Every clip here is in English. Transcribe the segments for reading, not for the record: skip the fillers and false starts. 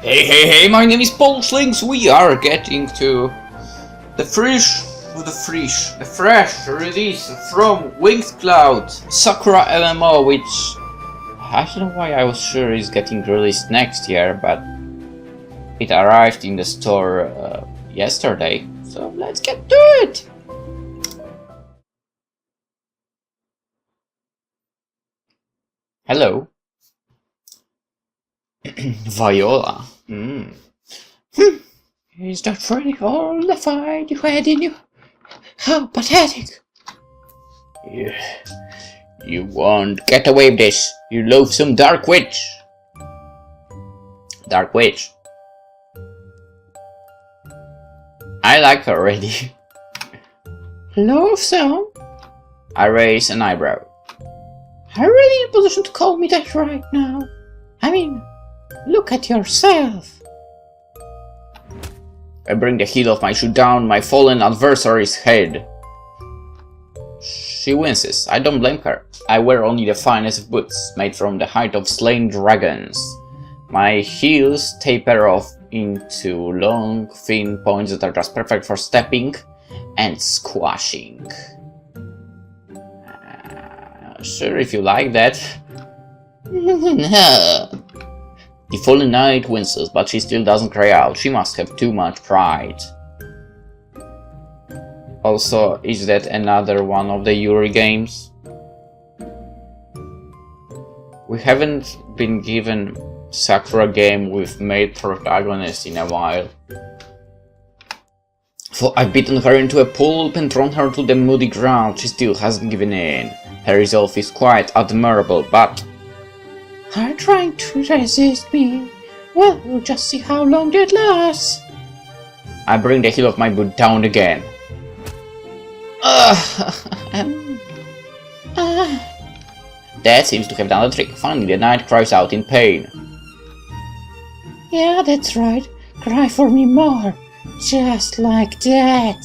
Hey, my name is PolishLynx. We are getting to the fresh release from Winged Cloud, Sakura MMO, which I don't know why I was sure is getting released next year, but it arrived in the store yesterday, so let's get to it! Hello. Viola. Is that really all the fight you had in you? How pathetic! You won't get away with this, you loathsome dark witch! Dark witch. I like her already. Loathsome? I raise an eyebrow. Are you really in a position to call me that right now? I mean, look at yourself. I bring the heel of my shoe down my fallen adversary's head. She winces. I don't blame her. I wear only the finest of boots, made from the hide of slain dragons. My heels taper off into long, thin points that are just perfect for stepping and squashing. Sure, if you like that. The fallen knight winces, but she still doesn't cry out. She must have too much pride. Also, is that another one of the Yuri games? We haven't been given Sakura game with male protagonist in a while. So I've beaten her into a pulp and thrown her to the muddy ground. She still hasn't given in. Her resolve is quite admirable, but... Are you trying to resist me? Well, we'll just see how long that lasts. I bring the heel of my boot down again. That seems to have done the trick. Finally, the knight cries out in pain. Yeah, that's right. Cry for me more. Just like that.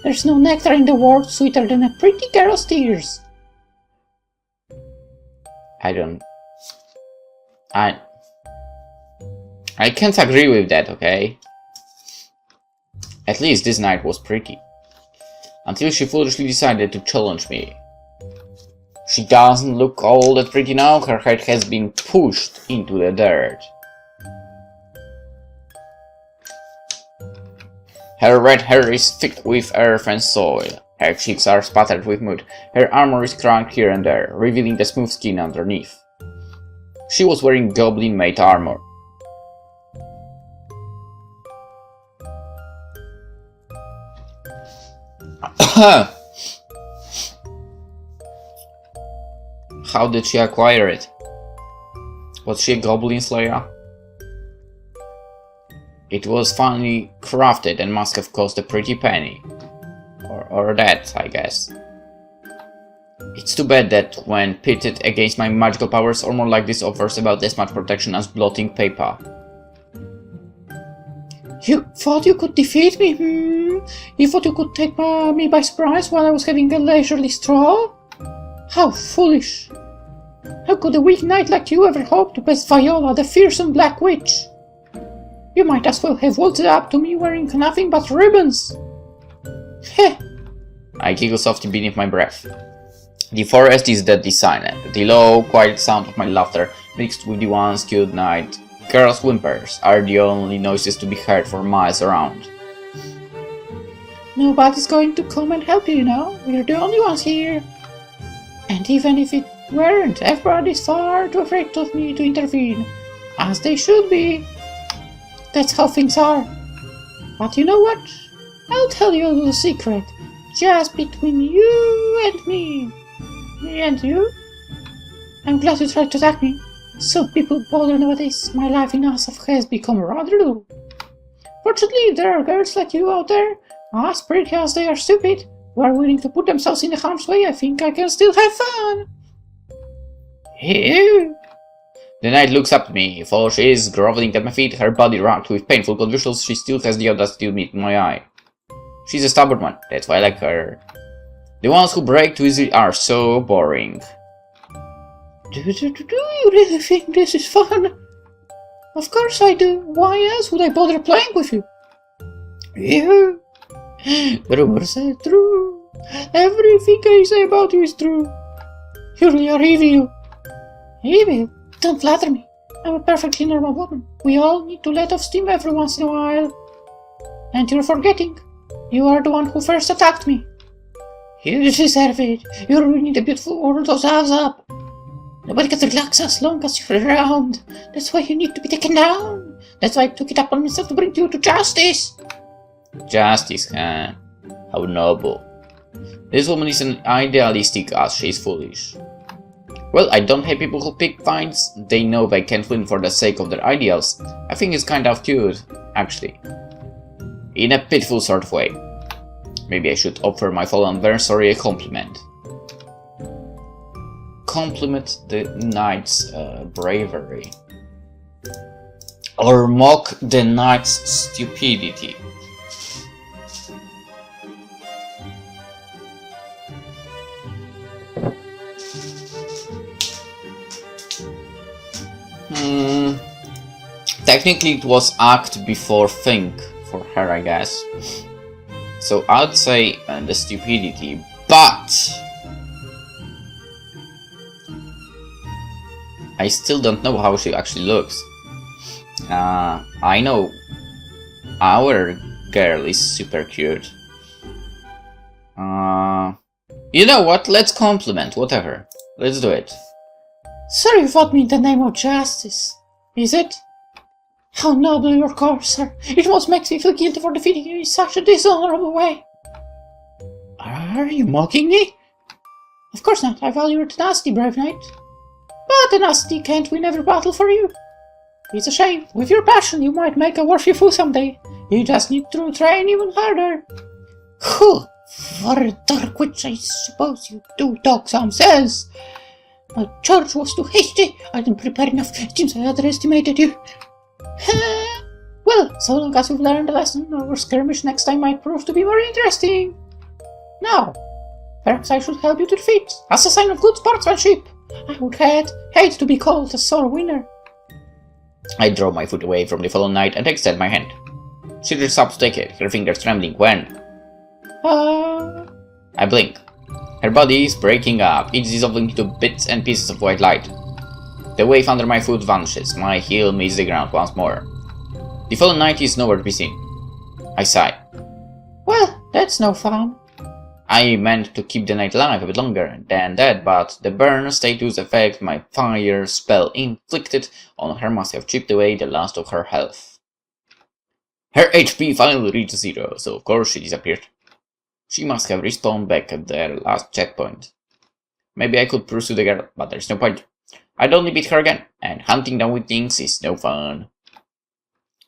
There's no nectar in the world sweeter than a pretty girl's tears. I can't agree with that, okay? At least this night was pretty. Until she foolishly decided to challenge me. She doesn't look all that pretty now, her head has been pushed into the dirt. Her red hair is thick with earth and soil. Her cheeks are spattered with mud. Her armor is cracked here and there, revealing the smooth skin underneath. She was wearing goblin-made armor. How did she acquire it? Was she a goblin slayer? It was finely crafted and must have cost a pretty penny. Or that, I guess. It's too bad that when pitted against my magical powers, armor like this offers about as much protection as blotting paper. You thought you could defeat me, You thought you could take me by surprise while I was having a leisurely stroll? How foolish! How could a weak knight like you ever hope to pass Viola, the fearsome black witch? You might as well have waltzed up to me wearing nothing but ribbons. Heh! I giggle softly beneath my breath. The forest is deadly silent. The low, quiet sound of my laughter, mixed with the once cute night girls' whimpers, are the only noises to be heard for miles around. Nobody's going to come and help you, We're the only ones here. And even if it weren't, everybody's far too afraid of me to intervene, as they should be. That's how things are. But you know what? I'll tell you a little secret, just between you and me. Me and you? I'm glad you tried to attack me. Some people bother nowadays. My life in Asaph has become rather low. Fortunately, there are girls like you out there, as pretty as they are stupid, who are willing to put themselves in harm's way. I think I can still have fun. Ew. The knight looks up at me, for she is groveling at my feet, her body racked with painful convulsions. She still has the audacity to meet my eye. She's a stubborn one, that's why I like her. The ones who break too easily are so boring. Do you really think this is fun? Of course I do. Why else would I bother playing with you? Yeah. The rumors are true. Everything I say about you is true. You really are evil. Evil? Don't flatter me. I'm a perfectly normal woman. We all need to let off steam every once in a while. And you're forgetting. You are the one who first attacked me. You deserve it. You're ruining the beautiful world of Asaph. Nobody can relax as long as you're around. That's why you need to be taken down. That's why I took it upon myself to bring you to justice. Justice, huh? How noble. This woman is an idealistic as she's foolish. Well, I don't hate people who pick fights. They know they can't win for the sake of their ideals. I think it's kind of cute, actually. In a pitiful sort of way. Maybe I should offer my fallen adversary a compliment. Compliment the knight's bravery. Or mock the knight's stupidity. Technically it was act before think for her, I guess. So I'd say the stupidity, but I still don't know how she actually looks. I know our girl is super cute. You know what? Let's compliment, whatever. Let's do it. Sir, you fought me in the name of justice. Is it? How noble your course, sir. It almost makes me feel guilty for defeating you in such a dishonorable way. Are you mocking me? Of course not. I value your tenacity, brave knight. But tenacity can't win every battle for you. It's a shame. With your passion, you might make a worthy fool someday. You just need to train even harder. Whew. For a dark witch, I suppose you do talk some sense. My charge was too hasty. I didn't prepare enough. It seems I underestimated you. Well, so long as you've learned a lesson, our skirmish next time might prove to be more interesting. Now, perhaps I should help you to defeat, as a sign of good sportsmanship. I would hate to be called a sore winner. I draw my foot away from the fallen knight and extend my hand. She reaches up to take it, her fingers trembling when... I blink. Her body is breaking up, each dissolving into bits and pieces of white light. The wave under my foot vanishes, my heel meets the ground once more. The fallen knight is nowhere to be seen. I sigh. Well, that's no fun. I meant to keep the knight alive a bit longer than that, but the burn status effect my fire spell inflicted on her must have chipped away the last of her health. Her HP finally reached 0, so of course she disappeared. She must have respawned back at their last checkpoint. Maybe I could pursue the girl, but there's no point. I'd only beat her again, and hunting down with Lynx is no fun.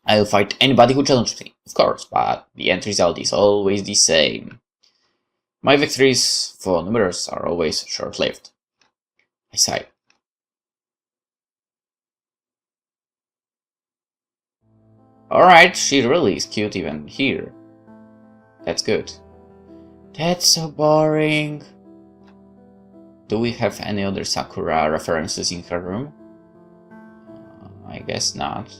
I'll fight anybody who challenges me, of course, but the end result is always the same. My victories, for numerous, are always short-lived. I sigh. Alright, she really is cute even here. That's good. That's so boring. Do we have any other Sakura references in her room? I guess not.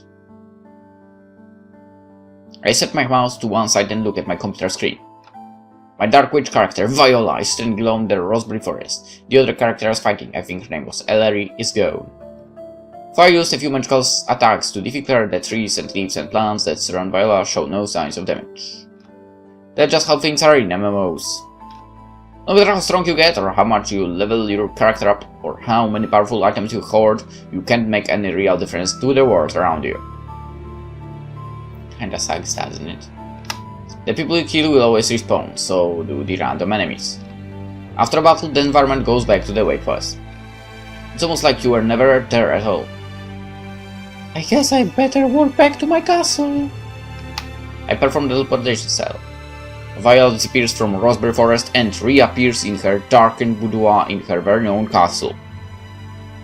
I set my mouse to one side and look at my computer screen. My Dark Witch character, Viola, is standing alone in the Raspberry Forest. The other character I was fighting, I think her name was Ellery, is gone. So I used a few magical attacks to defeat her. The trees and leaves and plants that surround Viola show no signs of damage. That's just how things are in MMOs. No matter how strong you get, or how much you level your character up, or how many powerful items you hoard, you can't make any real difference to the world around you. Kinda sucks, doesn't it? The people you kill will always respawn, so do the random enemies. After a battle, the environment goes back to the way it was. It's almost like you were never there at all. I guess I better walk back to my castle. I perform the teleportation cell. Viola disappears from Raspberry Forest and reappears in her darkened boudoir in her very own castle.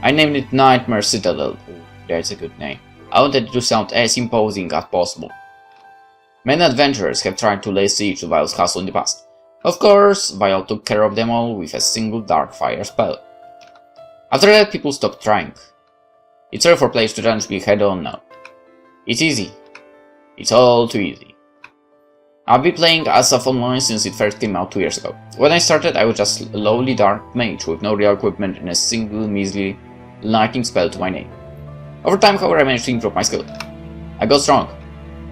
I named it Nightmare Citadel. Ooh, that's a good name. I wanted it to sound as imposing as possible. Many adventurers have tried to lay siege to Viola's castle in the past. Of course, Viola took care of them all with a single dark fire spell. After that, people stopped trying. It's rare for players to challenge me head on now. It's easy. It's all too easy. I've been playing Asaph Online since it first came out 2 years ago. When I started, I was just a lowly dark mage with no real equipment and a single measly lightning spell to my name. Over time, however, I managed to improve my skill. I got strong.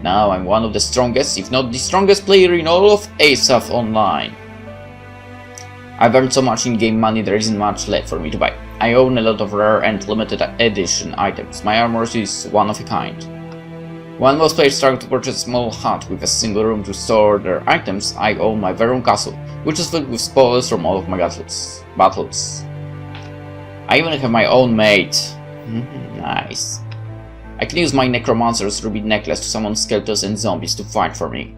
Now I'm one of the strongest, if not the strongest player in all of Asaph Online. I've earned so much in-game money there isn't much left for me to buy. I own a lot of rare and limited edition items. My armor is one of a kind. When most players struggle to purchase a small hut with a single room to store their items, I own my very own castle, which is filled with spoils from all of my battles. I even have my own mate. Nice. I can use my necromancer's ruby necklace to summon skeletons and zombies to fight for me.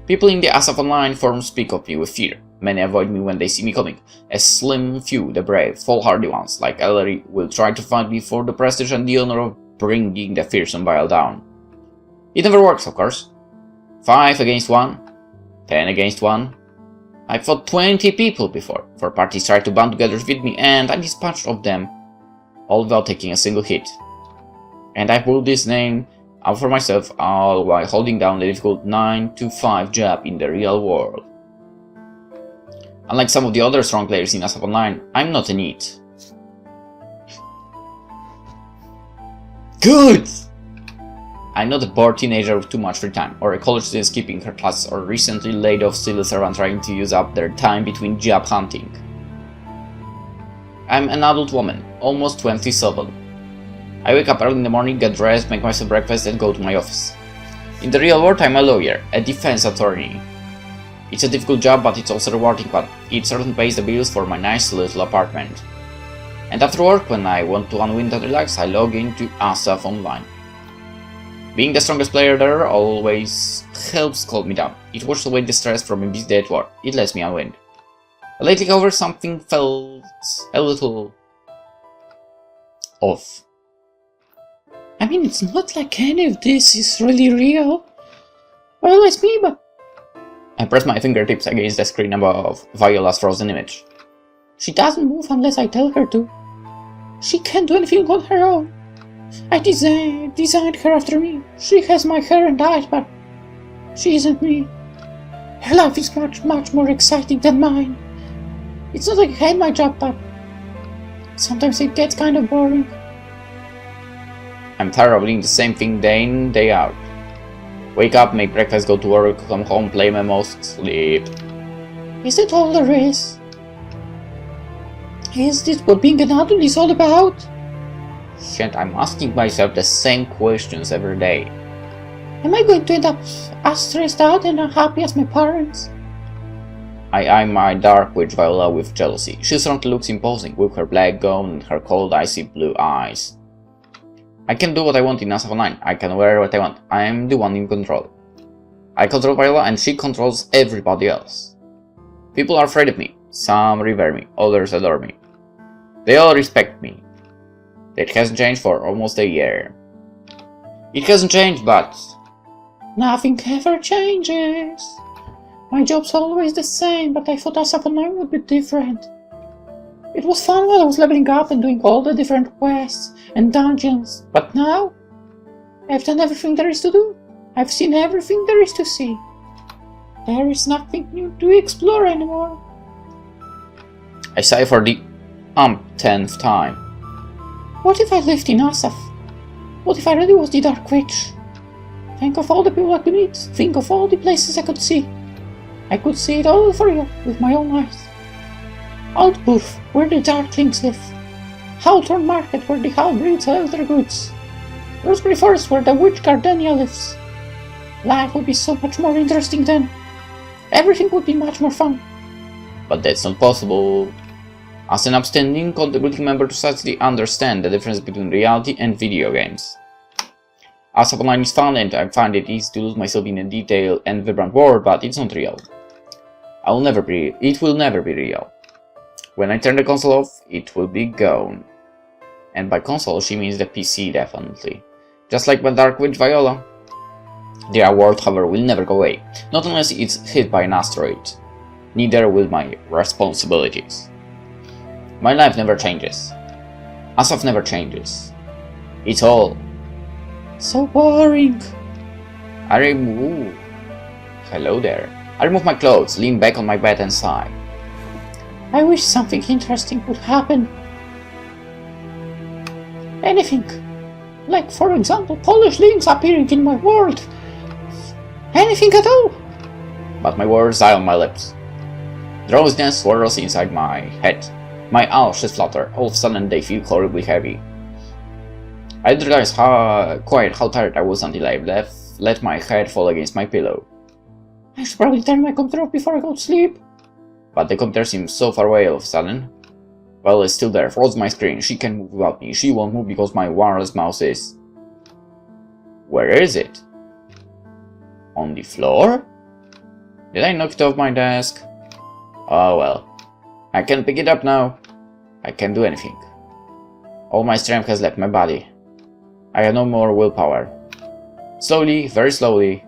People in the Asaph Online forum speak of me with fear. Many avoid me when they see me coming. A slim few, the brave, foolhardy ones, like Ellery, will try to fight me for the prestige and the honor of bringing the fearsome Vile down. It never works, of course. 5 against 1, 10 against 1. I've fought 20 people before. 4 parties tried to band together with me, and I dispatched of them, all without taking a single hit. And I pulled this name out for myself, all while holding down the difficult 9-5 jab in the real world. Unlike some of the other strong players in Asaph Online, I'm not a NEET. Good! I'm not a bored teenager with too much free time, or a college student skipping her classes, or recently laid off civil servant trying to use up their time between job hunting. I'm an adult woman, almost 27. I wake up early in the morning, get dressed, make myself breakfast, and go to my office. In the real world, I'm a lawyer, a defense attorney. It's a difficult job, but it's also rewarding one. It certainly pays the bills for my nice little apartment. And after work, when I want to unwind and relax, I log into Asaph Online. Being the strongest player there always helps calm me down. It washes away the stress from a busy day at work. It lets me unwind. Lately, however, something felt a little off. I mean, it's not like any of this is really real. Well, it's me, but... I press my fingertips against the screen above Viola's frozen image. She doesn't move unless I tell her to. She can't do anything on her own. I designed her after me. She has my hair and eyes, but she isn't me. Her life is much more exciting than mine. It's not like I hate my job, but sometimes it gets kind of boring. I'm tired of doing the same thing day in, day out. Wake up, make breakfast, go to work, come home, play MMOs, sleep. Is that all there is? Is this what being an adult is all about? Shit, I'm asking myself the same questions every day. Am I going to end up as stressed out and unhappy as my parents? I eye my dark witch Viola with jealousy. She certainly looks imposing, with her black gown and her cold icy blue eyes. I can do what I want in Asaph Online. I can wear what I want. I am the one in control. I control Viola and she controls everybody else. People are afraid of me. Some revere me, others adore me. They all respect me. That hasn't changed for almost a year. It hasn't changed, but... Nothing ever changes. My job's always the same, but I thought Asaph Online would be different. It was fun while I was leveling up and doing all the different quests and dungeons, but now I've done everything there is to do. I've seen everything there is to see. There is nothing new to explore anymore. I sigh for the umpteenth time. What if I lived in Asaph? What if I really was the Dark Witch? Think of all the people I could meet. Think of all the places I could see. I could see it all for you with my own eyes. Outbooth, where the Dark Lynx live. Hawthorne Market, where the half-breeds sell their goods. Roseberry Forest, where the witch Gardenia lives. Life would be so much more interesting then. Everything would be much more fun. But that's not possible. As an upstanding, contributing member to society, understand the difference between reality and video games. Asaph Online is fun and I find it easy to lose myself in a detailed and vibrant world, but it's not real. It will never be real. When I turn the console off, it will be gone. And by console, she means the PC, definitely. Just like my Dark Witch Viola. The world, however, will never go away, not unless it's hit by an asteroid. Neither will my responsibilities. My life never changes. Asaph never changes. It's all So boring. I remove... Hello there. I remove my clothes, lean back on my bed and sigh. I wish something interesting would happen. Anything. Like, for example, PolishLynx appearing in my world. Anything at all. But my words die on my lips. Drowsiness swirls inside my head. My eyelashes flutter. All of a sudden they feel horribly heavy. I didn't realize quite how tired I was until I let my head fall against my pillow. I should probably turn my computer off before I go to sleep. But the computer seems so far away all of a sudden. Well, it's still there, froze my screen. She can move without me. She won't move because my wireless mouse is... Where is it? On the floor? Did I knock it off my desk? Oh well. I can pick it up now. I can't do anything. All my strength has left my body. I have no more willpower. Slowly, very slowly,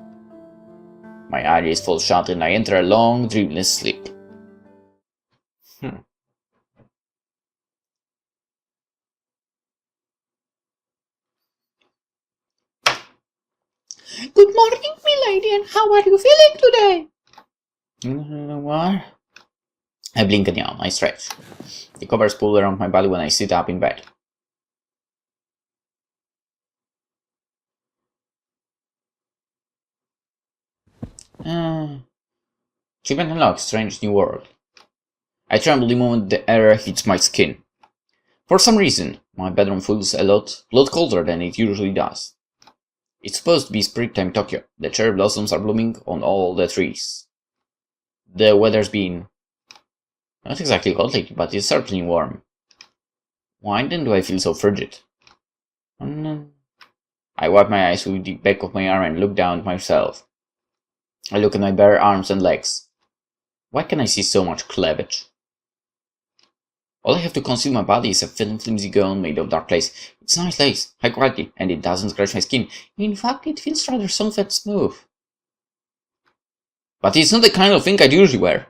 my eyelids fall shut and I enter a long, dreamless sleep. Good morning, milady, and how are you feeling today? What? I blink and yawn. I stretch. The covers pull around my body when I sit up in bed. Achievement unlocked. Strange new world. I tremble the moment the air hits my skin. For some reason, my bedroom feels a lot colder than it usually does. It's supposed to be springtime Tokyo. The cherry blossoms are blooming on all the trees. The weather's been not exactly hot lately, but it's certainly warm. Why then do I feel so frigid? I wipe my eyes with the back of my arm and look down at myself. I look at my bare arms and legs. Why can I see so much cleavage? All I have to conceal my body is a thin, flimsy gown made of dark lace. It's nice lace, high quality, and it doesn't scratch my skin. In fact, it feels rather soft and smooth. But it's not the kind of thing I'd usually wear.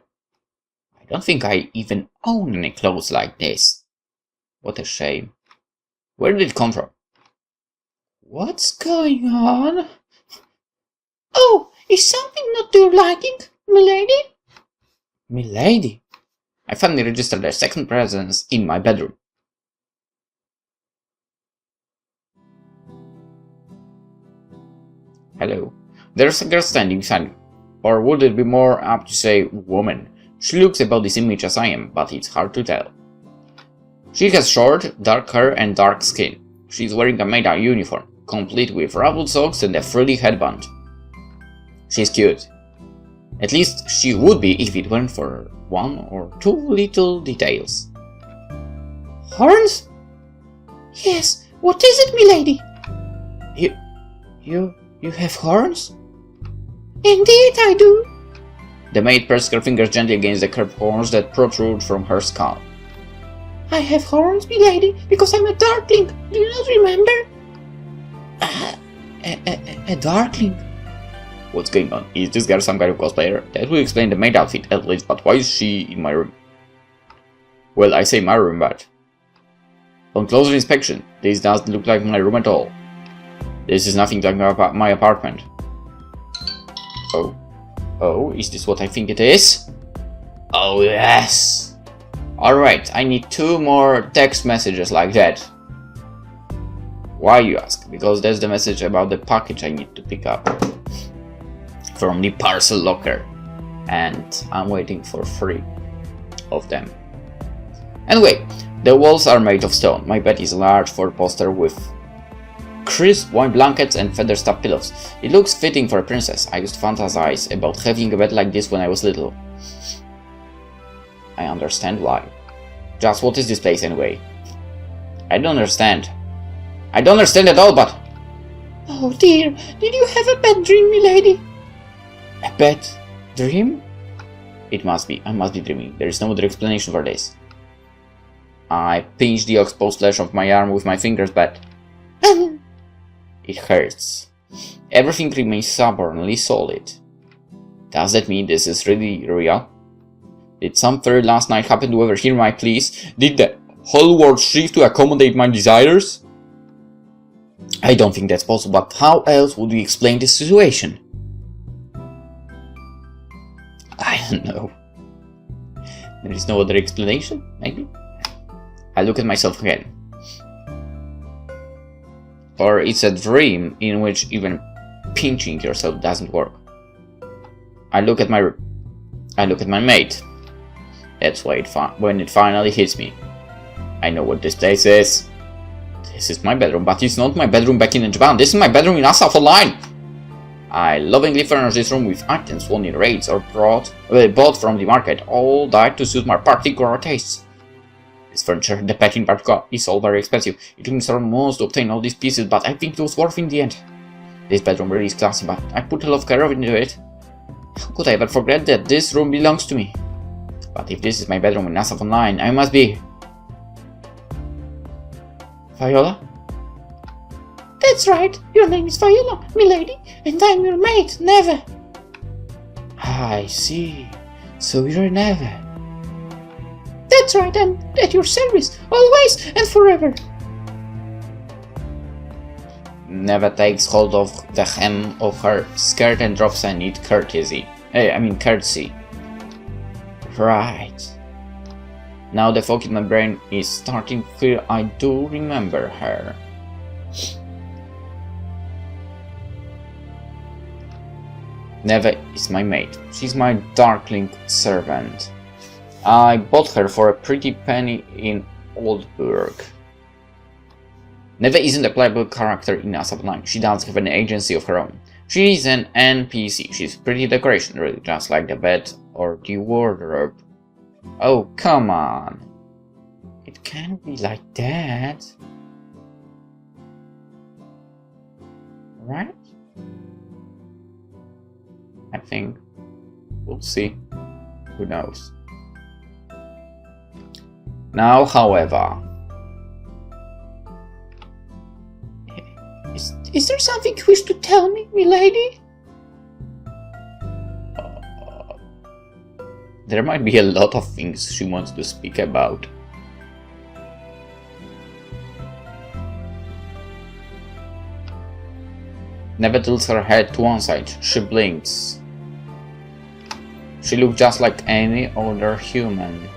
I don't think I even own any clothes like this. What a shame. Where did it come from? What's going on? Oh, is something not to your liking, milady? Milady? I finally registered a second presence in my bedroom. Hello. There's a girl standing beside me. Or would it be more apt to say woman? She looks about the same age as I am, but it's hard to tell. She has short, dark hair and dark skin. She's wearing a maid uniform, complete with ruffled socks and a frilly headband. She's cute. At least she would be if it weren't for one or two little details. Horns? Yes, what is it, milady? You have horns? Indeed I do. The maid pressed her fingers gently against the curved horns that protrude from her skull. I have horns, milady, because I'm a darkling. Do you not remember? A darkling? What's going on? Is this girl some kind of cosplayer? That will explain the maid outfit at least, but why is she in my room? Well, I say my room, but... On closer inspection, this doesn't look like my room at all. This is nothing like my apartment. Oh, is this what I think it is? Oh yes! Alright, I need 2 more text messages like that. Why, you ask? Because that's the message about the package I need to pick up from the parcel locker, and I'm waiting for 3 of them. Anyway, the walls are made of stone. My bed is a large 4-poster with crisp white blankets and feather-stuffed pillows. It looks fitting for a princess. I used to fantasize about having a bed like this when I was little. I understand why. Just what is this place anyway? I don't understand. I don't understand at all, but... Oh dear, did you have a bad dream, milady? A bad dream? It must be. I must be dreaming. There is no other explanation for this. I pinch the exposed flesh of my arm with my fingers, but... It hurts. Everything remains stubbornly solid. Does that mean this is really real? Did some fairy last night happen to overhear my pleas? Did the whole world shift to accommodate my desires? I don't think that's possible, but how else would we explain this situation? I don't know. There is no other explanation, maybe? I look at myself again. Or it's a dream in which even pinching yourself doesn't work. I look at my mate. That's why when it finally hits me. I know what this place is. This is my bedroom, but it's not my bedroom back in Japan. This is my bedroom in Asaph Online. I lovingly furnished this room with items won in raids or bought from the market, all dyed to suit my particular tastes. This furniture, the packing in particular, is all very expensive. It took me several months to obtain all these pieces, but I think it was worth in the end. This bedroom really is classy, but I put a lot of care into it. How could I ever forget that this room belongs to me? But if this is my bedroom in Asaph Online, I must be... Viola? That's right, your name is Viola, milady, and I'm your mate, Neve. I see. So you're Neve. That's right, I'm at your service, always and forever. Neve takes hold of the hem of her skirt and drops a neat curtsy. Right. Now the fog in my brain is starting to feel I do remember her. Neve is my mate. She's my darkling servant. I bought her for a pretty penny in Oldburg. Neve isn't a playable character in Asaph Online. She doesn't have an agency of her own. She is an NPC. She's pretty decoration, really, just like the bed or the wardrobe. Oh, come on. It can't be like that. Right? I think. We'll see. Who knows? Now, however... Is there something you wish to tell me, milady? There might be a lot of things she wants to speak about. Neve tilts her head to one side. She blinks. She looks just like any other human.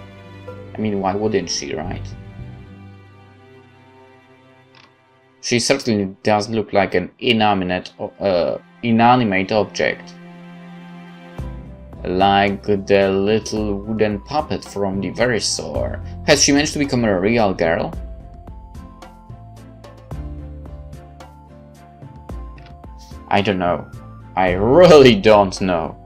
I mean, why wouldn't she, right? She certainly does look like an inanimate object. Like the little wooden puppet from the very store. Has she managed to become a real girl? I don't know. I really don't know.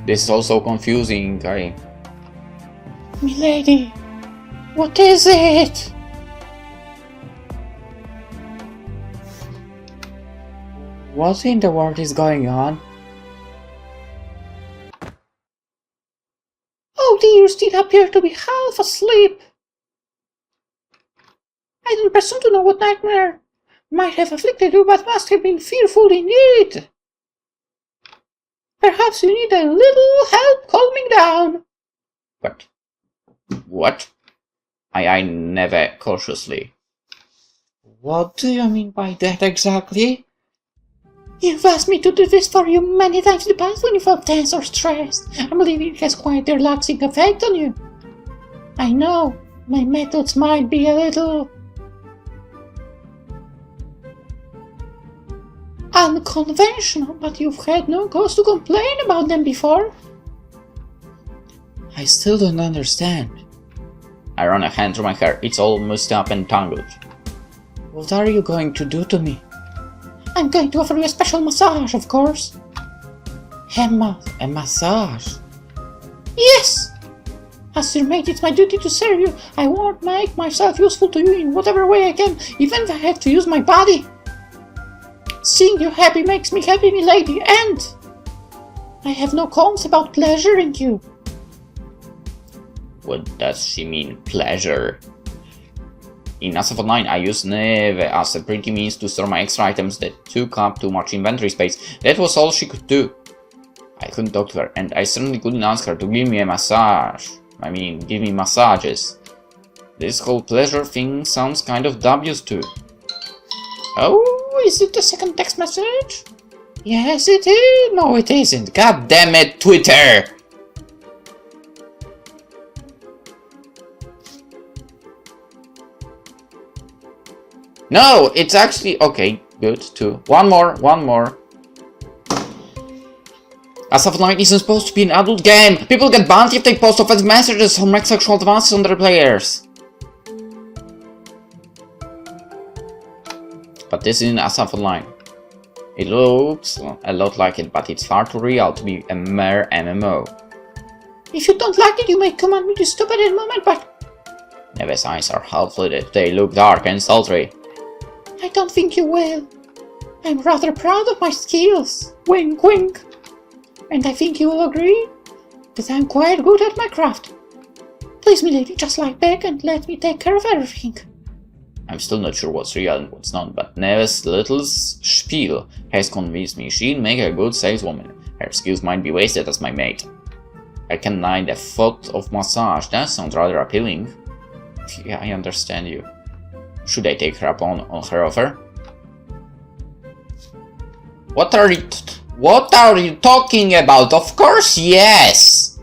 This is also confusing. Milady, what is it? What in the world is going on? Oh dear, you still appear to be half asleep. I don't presume to know what nightmare might have afflicted you, but must have been fearful indeed. Perhaps you need a little help calming down. What? I never cautiously. What do you mean by that exactly? You've asked me to do this for you many times in the past when you felt tense or stressed. I believe it has quite a relaxing effect on you. I know, my methods might be a little... unconventional, but you've had no cause to complain about them before. I still don't understand. I run a hand through my hair. It's all mussed up and tangled. What are you going to do to me? I'm going to offer you a special massage, of course. A massage? Yes! As your mate, it's my duty to serve you. I won't make myself useful to you in whatever way I can, even if I have to use my body. Seeing you happy makes me happy, milady, and I have no qualms about pleasuring you. What does she mean, pleasure? In Asaph Online, I used Neve as a pretty means to store my extra items that took up too much inventory space. That was all she could do. I couldn't talk to her, and I certainly couldn't ask her to give me a massage. I mean, give me massages. This whole pleasure thing sounds kind of dubious too. Oh, is it the second text message? Yes, it is. No, it isn't. God damn it, Twitter! No, it's actually okay. Good, two. One more. Asaph Online isn't supposed to be an adult game. People get banned if they post offensive messages or make sexual advances on their players. But this isn't Asaph Online. It looks a lot like it, but it's far too real to be a mere MMO. If you don't like it, you may command me to stop at any moment, but... Neve's eyes are half-lidded. They look dark and sultry. I don't think you will. I'm rather proud of my skills. Wink, wink. And I think you will agree that I'm quite good at my craft. Please, milady, just lie back and let me take care of everything. I'm still not sure what's real and what's not, but Neve's little spiel has convinced me she'll make a good saleswoman. Her skills might be wasted as my mate. I can deny the thought of massage. That sounds rather appealing. Yeah, I understand you. Should I take her up on her offer? What are you talking about? Of course, yes!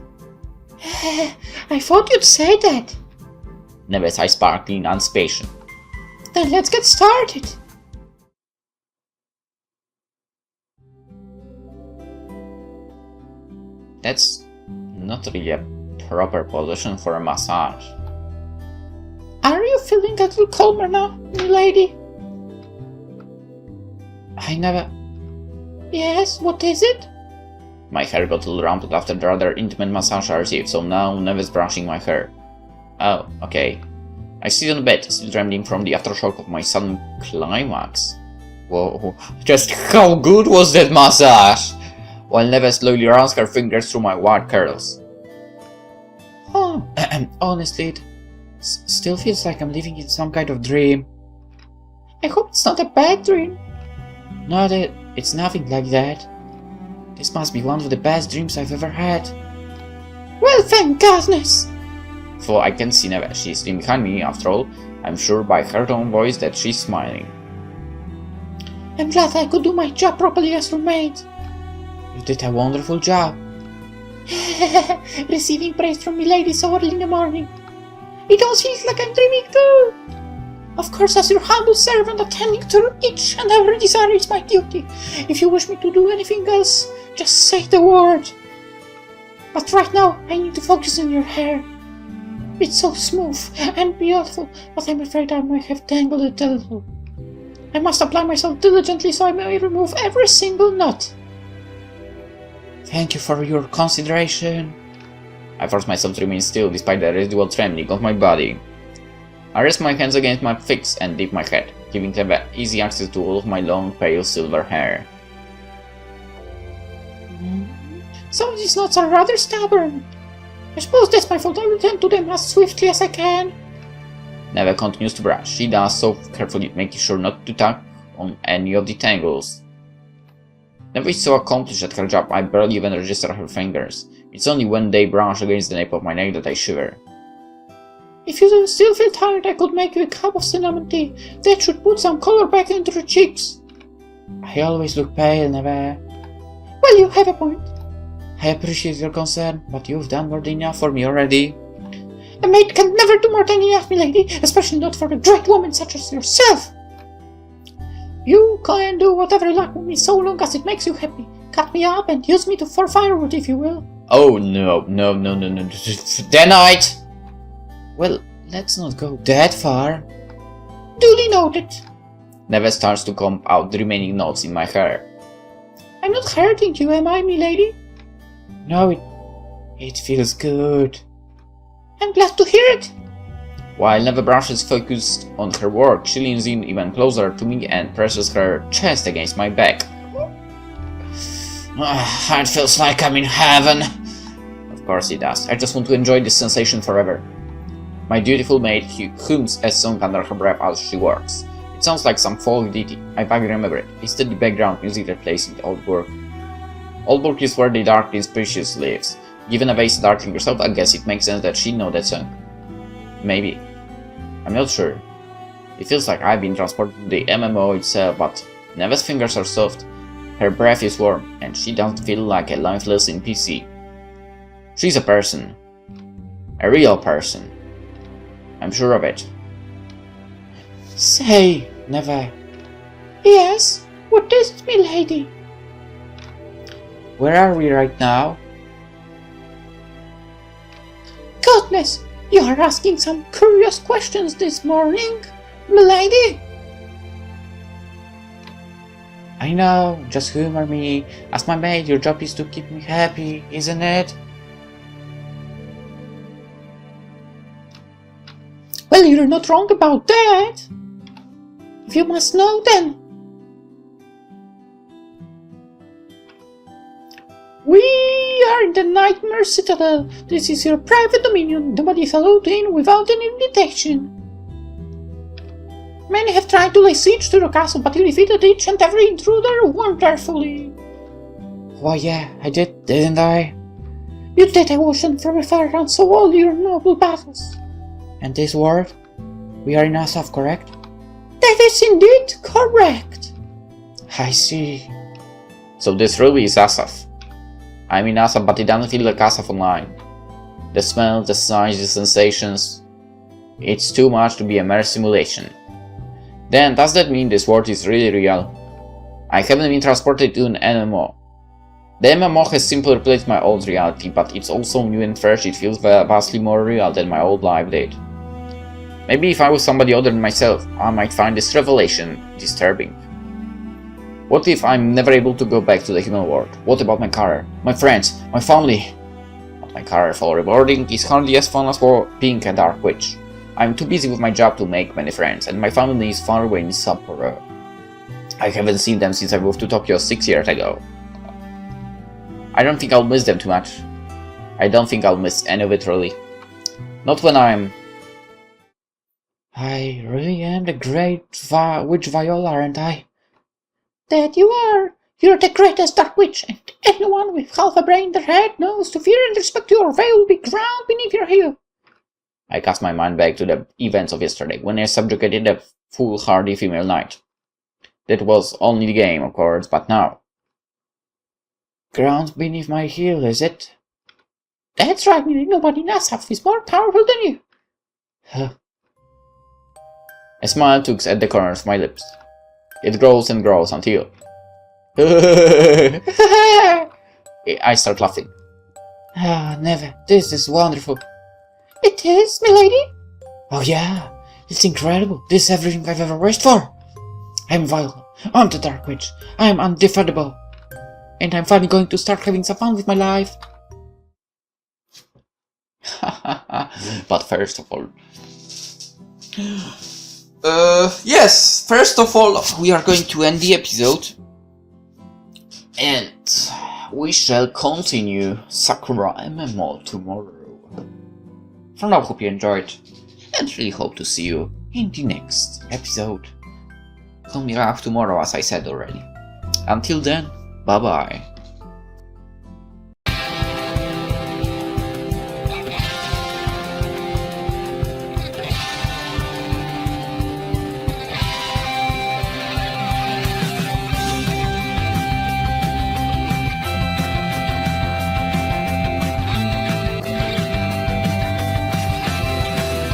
I thought you'd say that. Neve's eyes sparkling in anticipation. Then let's get started. That's not really a proper position for a massage. Are you feeling a little calmer now, milady? I never... Yes, what is it? My hair got a little rumpled after the rather intimate massage I received, so now Neve's brushing my hair. Oh, okay. I sit on the bed, still trembling from the aftershock of my sudden climax. Whoa, just how good was that massage? While Neve slowly runs her fingers through my white curls. Oh, honestly, it still feels like I'm living in some kind of dream. I hope it's not a bad dream. No, it's nothing like that. This must be one of the best dreams I've ever had. Well, thank goodness! For I can see Neve. She's sitting behind me, after all. I'm sure by her tone of voice that she's smiling. I'm glad I could do my job properly as roommate. You did a wonderful job. Receiving praise from milady so early in the morning. It all feels like I'm dreaming too. Of course, as your humble servant, attending to each and every desire is my duty. If you wish me to do anything else, just say the word. But right now, I need to focus on your hair. It's so smooth and beautiful, but I'm afraid I might have tangled it a little. I must apply myself diligently so I may remove every single knot. Thank you for your consideration. I force myself to remain still despite the residual trembling of my body. I rest my hands against my face and dip my head, giving Neve easy access to all of my long, pale silver hair. Some of these knots are rather stubborn. I suppose that's my fault. I will tend to them as swiftly as I can. Neve continues to brush. She does so carefully, making sure not to tug on any of the tangles. Neve is so accomplished at her job, I barely even register her fingers. It's only when they brush against the nape of my neck that I shiver. If you still feel tired, I could make you a cup of cinnamon tea. That should put some color back into your cheeks. I always look pale, Neve. Well, you have a point. I appreciate your concern, but you've done more than enough for me already. A maid can never do more than enough, milady, especially not for a great woman such as yourself. You can do whatever you like with me so long as it makes you happy. Cut me up and use me for firewood if you will. Oh no. Denied! Well, let's not go that far. Duly noted. Neve starts to comb out the remaining knots in my hair. I'm not hurting you, am I, milady? No, it feels good. I'm glad to hear it. While Neve brushes focused on her work, she leans in even closer to me and presses her chest against my back. It feels like I'm in heaven. Of course it does. I just want to enjoy this sensation forever. My dutiful maid hums a song under her breath as she works. It sounds like some folk ditty. I vaguely remember it. It's the background music that plays in the old work. Oldburg is where the Darkling species lives. Given a base Darkling herself, I guess it makes sense that she'd know that song. Maybe. I'm not sure. It feels like I've been transported to the MMO itself, but Neve's fingers are soft, her breath is warm, and she doesn't feel like a lifeless NPC. She's a person. A real person. I'm sure of it. Say, Neve. Yes? What is it, milady? Where are we right now? Goodness, you are asking some curious questions this morning, milady. I know, just humor me. As my maid, your job is to keep me happy, isn't it? Well, you're not wrong about that. If you must know, then. We are in the Nightmare Citadel. This is your private dominion. Nobody is allowed in without an invitation. Many have tried to lay siege to the castle, but you defeated each and every intruder wonderfully. Why, yeah, I did, didn't I? You did. I watched from afar and saw all your noble battles. And this world? We are in Asaph, correct? That is indeed correct. I see. So this really is Asaph. I'm in Asaph, but it doesn't feel like Asaph Online. The smell, the sights, the sensations. It's too much to be a mere simulation. Then, does that mean this world is really real? I haven't been transported to an MMO. The MMO has simply replaced my old reality, but it's also new and fresh. It feels vastly more real than my old life did. Maybe if I was somebody other than myself, I might find this revelation disturbing. What if I'm never able to go back to the human world? What about my career, my friends, my family? But my career for rewarding is hardly as fun as for being a dark witch. I'm too busy with my job to make many friends, and my family is far away in Sapporo. I haven't seen them since I moved to Tokyo 6 years ago. I don't think I'll miss them too much. I don't think I'll miss any of it really. Not when I really am the great witch Viola, aren't I? That you are. You're the greatest dark witch, and anyone with half a brain in their head knows to fear and respect your veil will be ground beneath your heel. I cast my mind back to the events of yesterday, when I subjugated a foolhardy female knight. That was only the game, of course, but now. Ground beneath my heel, is it? That's right, nobody in Asaph is more powerful than you. Huh. A smile tugs at the corners of my lips. It grows and grows until... I start laughing. Ah, Neve, this is wonderful. It is, milady? Oh yeah, it's incredible. This is everything I've ever wished for. I'm Viola. I'm the Dark Witch. I'm undefeatable. And I'm finally going to start having some fun with my life. But first of all... yes, first of all, we are going to end the episode. And we shall continue Sakura MMO tomorrow. For now, hope you enjoyed, and really hope to see you in the next episode. Coming up tomorrow, as I said already. Until then, bye bye.